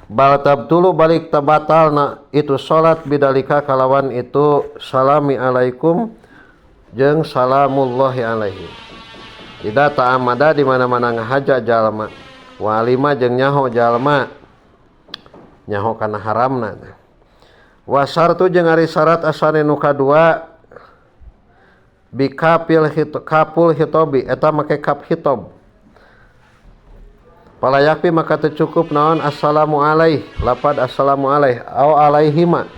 bal tabtulu balik tabatalna itu salat bidalika kalawan itu salami alaikum jeung salamullahi alaihim ida ta'amada di mana-mana ngahaja jalma walima jeung nyaho jalma nyaho kana haramna wasartu jeung ari syarat asane nu kadua bikapil kapul hitobi eta make kap hitob pala yakfi maka teu cukup naon assalamu alaih lapad assalamu alaih au alaihima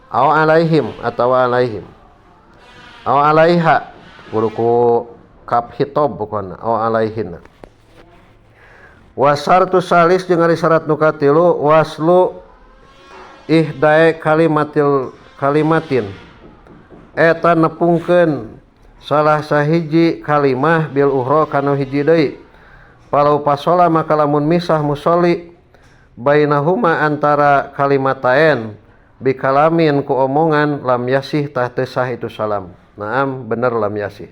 au alaihim atawa alaihim au alaiha kudu kap hitob pokona au alaihin wasartu salis jeung ari syarat nu katilu waslu ihdae kalimatin eta nepungkeun salah sahiji kalimah bil uhra kana hiji deui palau pasola maka lamun misah musolli bainahuma antara kalimatain bikalamin ku omongan lam yasih tah teu sah itu salam. Naam bener lam yasih.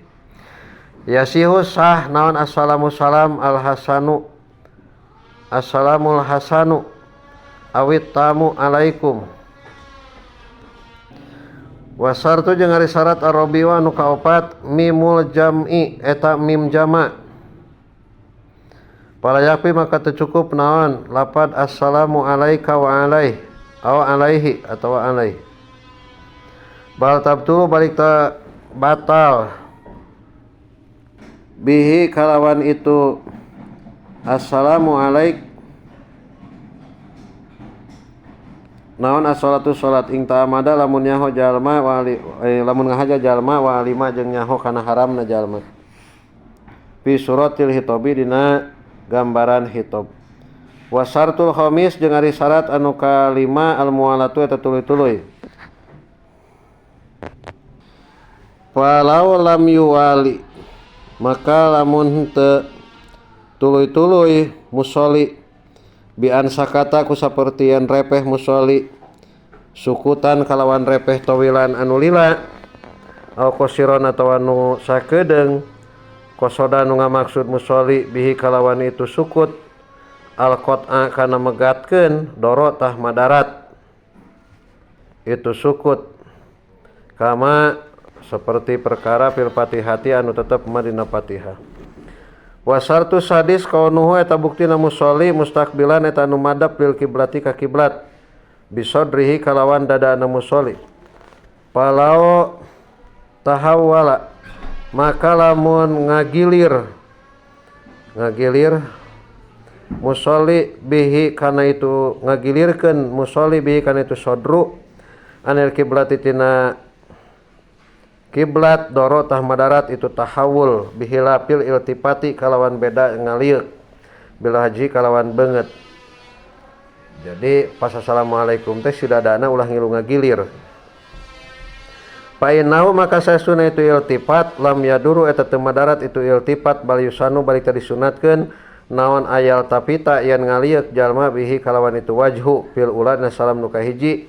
Yasihu sah naon assalamu salam al hasanu assalamul hasanu awit tamu alaikum wasartu jeung ari syarat arabiwa nu kaopat mimul jam'i eta mim jama' pala yakfi maka teu cukup naon lapad assalamu alaika wa alaih aw alaihi atawa alaih bal tabtulu balik ta batal bihi kalawan itu assalamu alaik naon as-salatu salat ing ta'amada lamun nyaho jalma wali lamun ngahaja jalma wa alima jeung nyaho kana haramna jalma fi suratil hitobi dina gambaran hitob wasartul khamis jeung ari syarat anu kalima al mualatu eta tuluy-tuluy falau lam yuwali maka lamun teu tuluy-tuluy musolli bi an sakata ku sapertieun repeh musolli sukutan kalawan repeh tawilan anu lila au qasiron atawa anu sakedeung kosoda nu ngamaksud musolli bihi kalawan itu sukut al qat'a kana megatkeun doro tah madarat itu sukut kama seperti perkara fil fatihati anu tetep madina fatihah wasartu sadis kaunuhu eta buktina musolli mustaqbilan eta anu madap lil kiblati ka kiblat bisodrihi kalawan dada anu musolli palau tahawwala maka lamun ngagilir musolli bihi kana itu ngagilirkeun musolli bihi kana itu sodru anil kiblati tina kiblat doro tah madarat itu tahawul bihilapil iltifati kalawan beda ngaliuk bil haji kalawan beungeut jadi pas assalamualaikum teh sidadana ulah ngilu ngagilir Painahu maka sasuna itu iltifat lam yaduru eta teu madarat itu iltifat bal yusanu balik tadi sunatkeun naon ayal tapita yen ngalieuk jalma bihi kalawan itu wajhu fil ulad na salam nu kahiji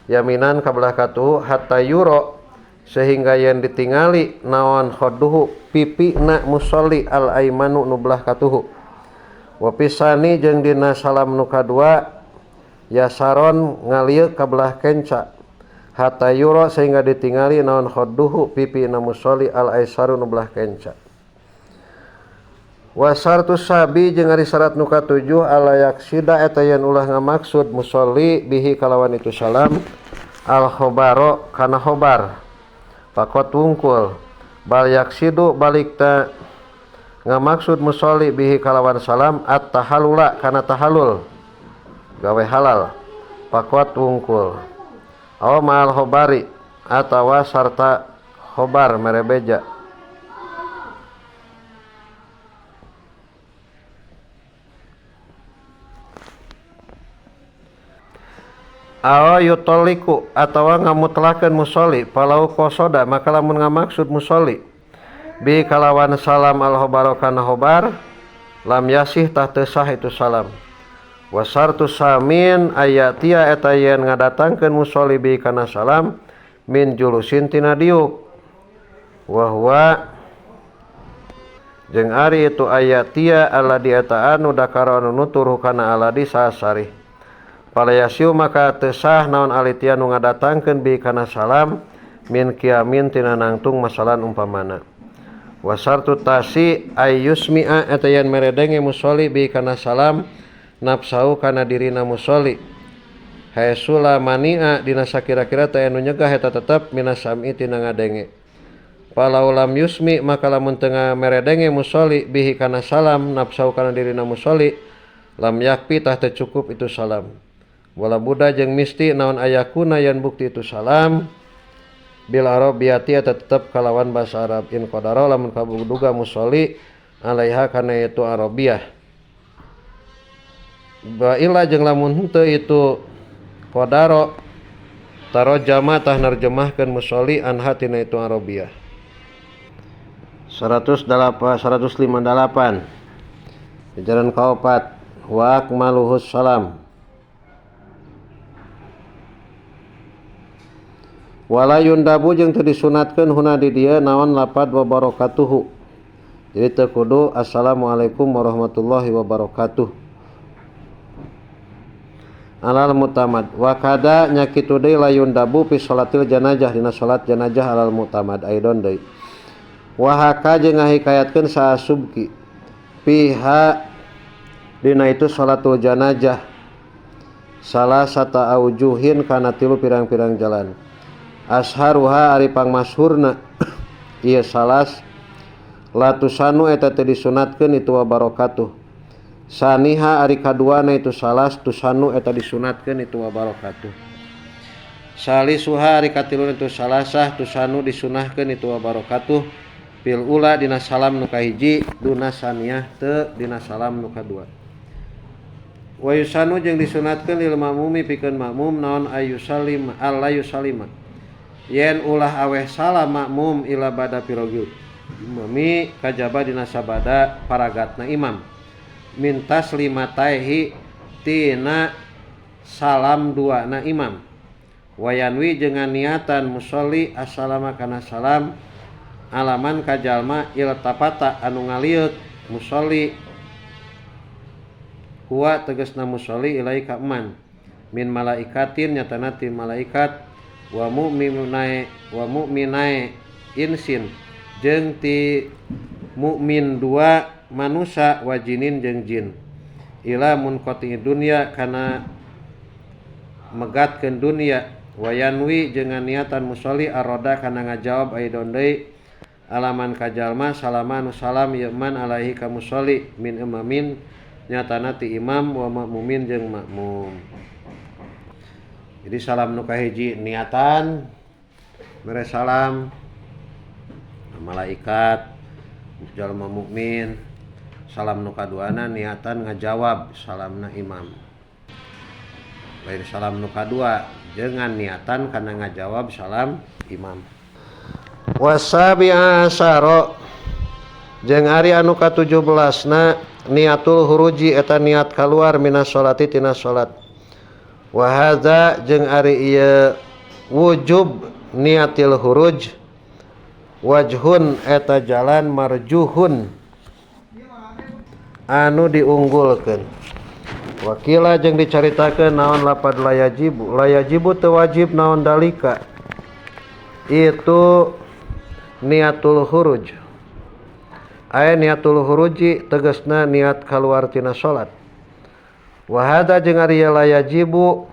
yaminan kabelah katuhu hatta yuro sehingga yen ditingali naon khadduhu pipina musolli al aimanu nu belah katuhu wa pisani jeung dina salam nu kadua yasaron ngalieuk kabelah kenca hatta yuro sehingga ditingali naon khadduhu pipina musolli al aisaru nu belah kenca wa syartus sabi jeung ari syarat nu katujuh ala yaksida eta yen ulah ngamaksud musolli bihi kalawan itu salam al khobaro kana khobar pakot wungkul bal yaksidu balik ta ngamaksud musolli bihi kalawan salam at tahallula kana tahallul gawe halal pakot wungkul aw ma'al khobari atawa sarta khobar mere beja aw yutoliku atawa ngamutlakeun musolli palau qosoda maka lamun ngamaksud musolli bi kalawan salam al khobaro kana khobar lam yasih tah teu sah itu salam wa syartus samin ayatia eta yen ngadatangkeun musolli bi kana salam min julusin tina diuk wa huwa jeung ari itu ayatia aladi eta anu dakara anu nutur kana aladi sasari palayasiu maka teu sah naon alitian nu ngadatangkeun bi kana salam min qiyamin tina nangtung masalan umpamana wa syartu tasi ayyusmi'a eta yen meredenge musolli bi kana salam nafsau kana dirina musolli haesula mani'a dina sakira-kira teh anu nyegah eta tetep minas sam'i tina ngadenge palau lam yusmi maka lamun teu meredenge musolli bihi kana salam nafsau kana dirina musolli lam yakfi tah teu cukup itu salam wala buddha jeung misti naon ayakuna yen bukti itu salam bil arabiyati eta tetep kalawan basa Arab in qadara lamun kabuduga musolli alaiha kana itu arabiyah ba illa jeung lamun henteu itu qadara tarjama tah narjemahkeun musolli anha tina itu arabiyah 158 Ajaran kaopat wa akmaluhus salam wala yundabu jeung teu disunatkeun huna di dieu naon lapad wa barakatuhu jadi teu kudu assalamualaikum warahmatullahi wabarakatuh alal mutamad wa kada nya kitu deui la yundabu fi sholatil janazah dina salat janazah alal mutamad aidon deui wa haka jeung ngahikayatkeun saasubki piha dina itu sholatul janazah salah sata aujuhin kana tilu pirang-pirang jalan asharuha ari pangmasyhurna ieu salas latusanu eta teu disunatkeun itu wa barakatuh saniha ari kaduana itu salas tusanu eta disunatkeun itu wa barakatuh salisuha ari katiluna itu salasah tusanu disunahkeun itu wa barakatuh fil ula dina salam nu kahiji duna saniyah teu dina salam nu kadua wa yusanu jeung disunatkeun lil mamumi pikeun makmum naon ayusalim alla yusalima yen ulah aweh salam makmum ila bada pirogil imami kajaba dina sabada paragatna imam min taslimataihi tina salam dua na imam wayanwi dengan niatan musolli assalama kana salam alaman kajalma iltafata anu ngalieuk musolli huwa tegasna musolli ilai ka eman min malaikatin nyatana ti malaikat wa mu'minae insin jeung ti mukmin dua manusia wa jinin jeung jin ila munqati dunya kana megatkeun dunya wa yanwi jeung niatan musolli aroda kana ngajawab aidon deui alaman kajalma salama nu salam yaman alaihi ka musolli min imamin nyatana ti imam wa makmumin jeung makmum. Jadi salam nu kahiji niatan mere salam malaikat jalma mukmin salam nu kaduana niatan ngajawab salamna imam lain salam nu kadua dengan niatan kana ngajawab salam imam Wasabi'a asyara jeung ari anu ka-17na niatul huruji eta niat kaluar minas sholati tina salat. Wa hadza jeung ari ieu wujub niatil huruj wajhun eta jalan marjuhun anu diunggulkeun. Wakila jeung dicaritakeun naon lapad layajibu teu wajib naon dalika itu niatul huruj. Aya niatul huruji tegasna niat kaluar tina salat. Wa hadza jeung ari layajibu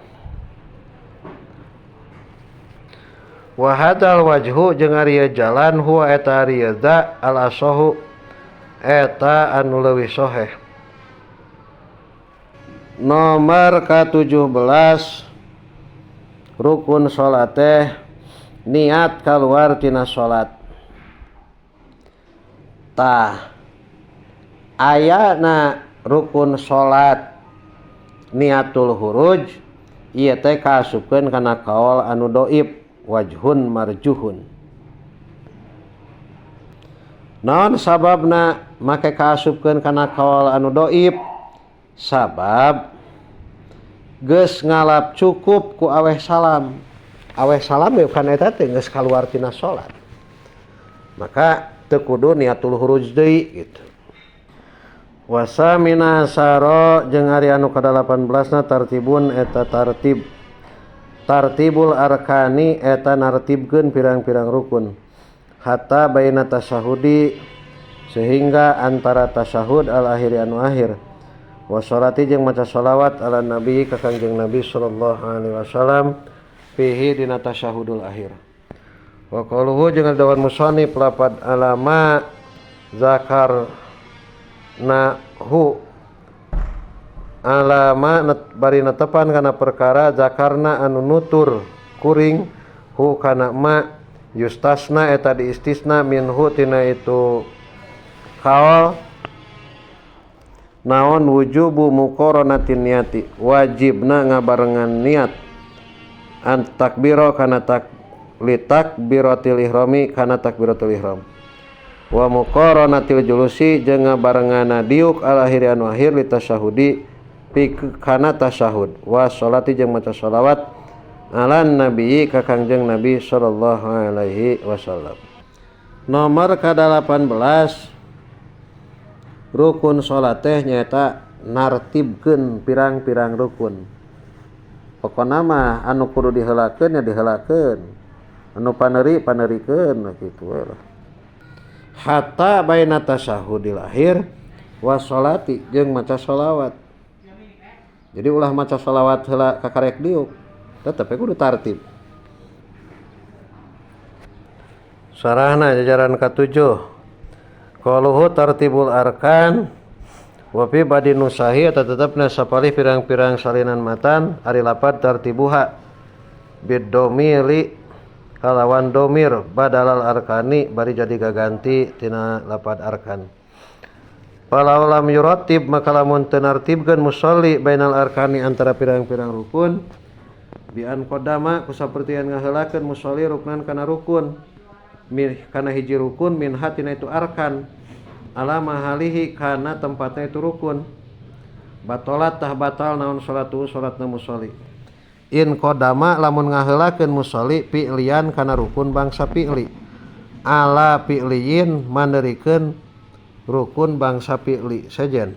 wa hadzal wajhu jeung ari jalan huwa eta ari za al asahu eta anu leuwih sahih. Nomor ka-17 rukun salat teh niat kaluar tina salat. Tah ayana rukun salat niatul huruj ieu teh kaasupkeun kana kaul anu dhaif wajhun marjuhun. Naon sababna make kaasupkeun kana kaul anu dhaif? Sabab geus ngalap cukup ku aweh salam. Aweh salam ya kan eta teh geus kaluar tina salat. Maka teu kudu niatul huruj deui gitu. Wasamina saro jeung ari anu ka-18na tartibun eta tartib. Tartibul arkani eta nartibkeun pirang-pirang rukun. Hatta baina tasyahudi sehingga antara tasyahud al akhiri anu akhir. Washolati jeung maca sholawat ala nabi ka Kangjeng Nabi sallallahu alaihi wasallam fihi dina tasyahudul akhir. Wa qauluhu jeung dawan musannif lapad alama zakar nahu alama bari netepan kana perkara zakarna anu nutur kuring hu kana ma yustasna eta diistisna minhu tina itu kaul naon wujubu muqaranatin niati wajibna ngabarengan niat an takbiro kana takbiratul ihrami kana takbiratul ihram wa muqaranatil julusi jeung ngabarenganna diuk al akhiri anu akhir li tasyahudi pi kana tasyahud wa sholati jeung maca sholawat ala nabi ka Kangjeng Nabi sallallahu alaihi wasallam. Nomor ka-18 rukun salat teh nyaeta nartibkeun pirang-pirang rukun. Pokona mah anu kudu diheulakeun ya diheulakeun, anu paneurikeun kitu we lah. Hatta baina tasyahudil akhir wa sholati jeung maca sholawat. Jadi ulah maca sholawat heula kakarek diuk, tetep kudu tartib. Sarahna jajaran ka-7 qauluhu tartibul arkan wa fi badinu sahih tetepna sapalih pirang-pirang salinan matan ari lapad tartibuha bidomili kalawan domir badalal arkani bari jadi gaganti tina lapad arkan. Falau lam yuratib maka lamun teu nartibkeun musolli bainal arkani antara pirang-pirang rukun bi an qadama ku sapertian ngaheulakeun musolli ruknan kana rukun kana hiji rukun min hatina itu arkan ala mahalihi kana tempatnya itu rukun batolat tah batal naon salatu salatna musolli in qadama lamun ngaheulakeun musolli fi'lian kana rukun bangsa fi'li ala fi'liin manderikeun rukun bangsa fi'li sejen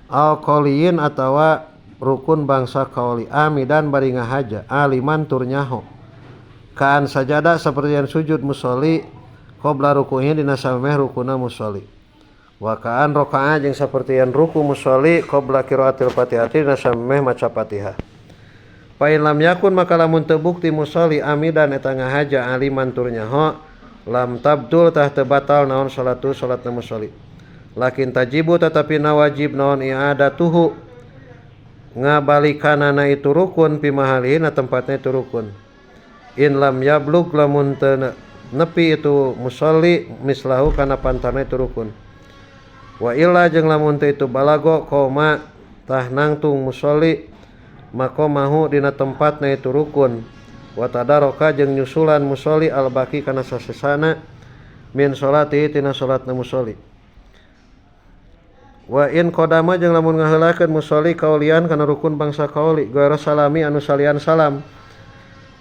au qauliin atawa rukun bangsa qauli amidan bari ngahaja aliman tur nyaho kaan sajada seperti yang sujud musolli qabla ruku'nya dina sameh rukuna musolli wa kaan raka'a jeung seperti yang ruku musolli qabla qiraatil fatihati dina sameh maca Fatihah. Fa in lam yakun maka lamun teu bukti musolli amidan eta ngahaja aliman tur nyaho lam tabdul tah teu batal naon salatu salatna musolli lakin tajibu tetapi nawajib naon i'adatuhu ngabalikanana itu rukun pi mahalina tempatnya itu rukun. In lam yablug lamun teu nepi itu musolli mislahu kana pantarna itu rukun. Wa illa jeung lamun teu itu balago koma tah nangtung musolli makomahu dina tempatna itu rukun wa tadaraka jeung nyusulan musolli al-baqi kana sasesana min sholati tina salatna musolli. Wa in qadama jeung lamun ngaheulakeun musolli kaulian kana rukun bangsa kauli ghairu salami anu salian salam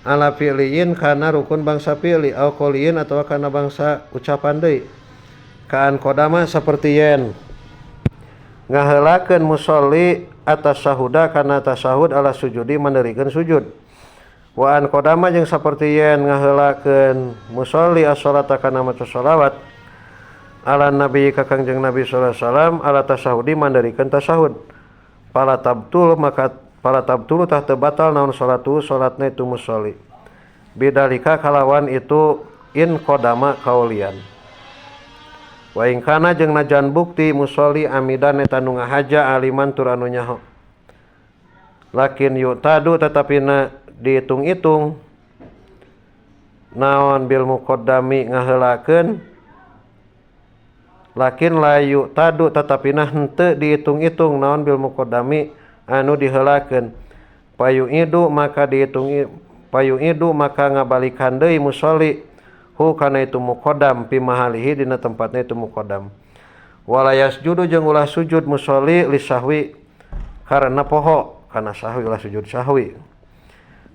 ala fi'liin kana rukun bangsa fi'li au qauliin atawa kana bangsa ucapan deui. Kaan qadama saperti yen ngaheulakeun musolli atas sahuda kana tasahud ala sujudi manderikeun sujud. Wa an qadama jeung saperti yen ngaheulakeun musolli as-sholata kana maca sholawat ala nabi ka Kangjeng Nabi sallallahu alaihi wasallam ala tasahudi mandarikeun tasahud. Pala tabtul tah teu batal naon salatu salatna itu musolli. Bidalika kalawan itu in qadama kaulian. Wa in kana jeung najan bukti musolli amidan eta nu ngahaja aliman tur anu nyaho. Lakin yu'tadu tetapina dihitung-hitung naon bil muqaddami ngaheulakeun. Lakin layu tadu tatapina henteu dihitung-hitung naon bil muqaddami anu diheulakeun. Payu'idu maka ngabalikan deui musolli hu kana itu muqaddam fi mahalihi dina tempatna itu muqaddam. Wala yasjudu jeung ulah sujud musolli lisahwi karena poho kana sahwi ulah sujud sahwi.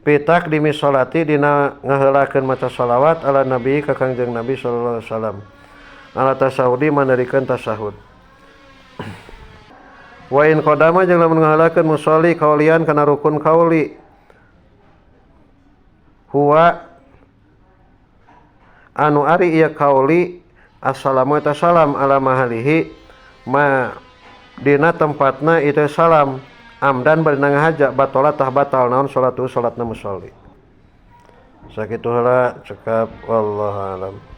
Pitak dimi sholati dina ngaheulakeun maca sholawat ala nabi ka Kangjeng Nabi sallallahu alaihi wasallam. Ala tasahudi mandarikeun tasahud. Wa in qadama jeung lamun ngaheulakeun musolli kaulian kana rukun kauli huwa anu ari ieu kauli assalamu eta salam ala mahalihi ma dina tempatna itu salam amdan bari ngahaja batola tah batal naon salatna musolli. Sakitu heula cekap wallahu alam.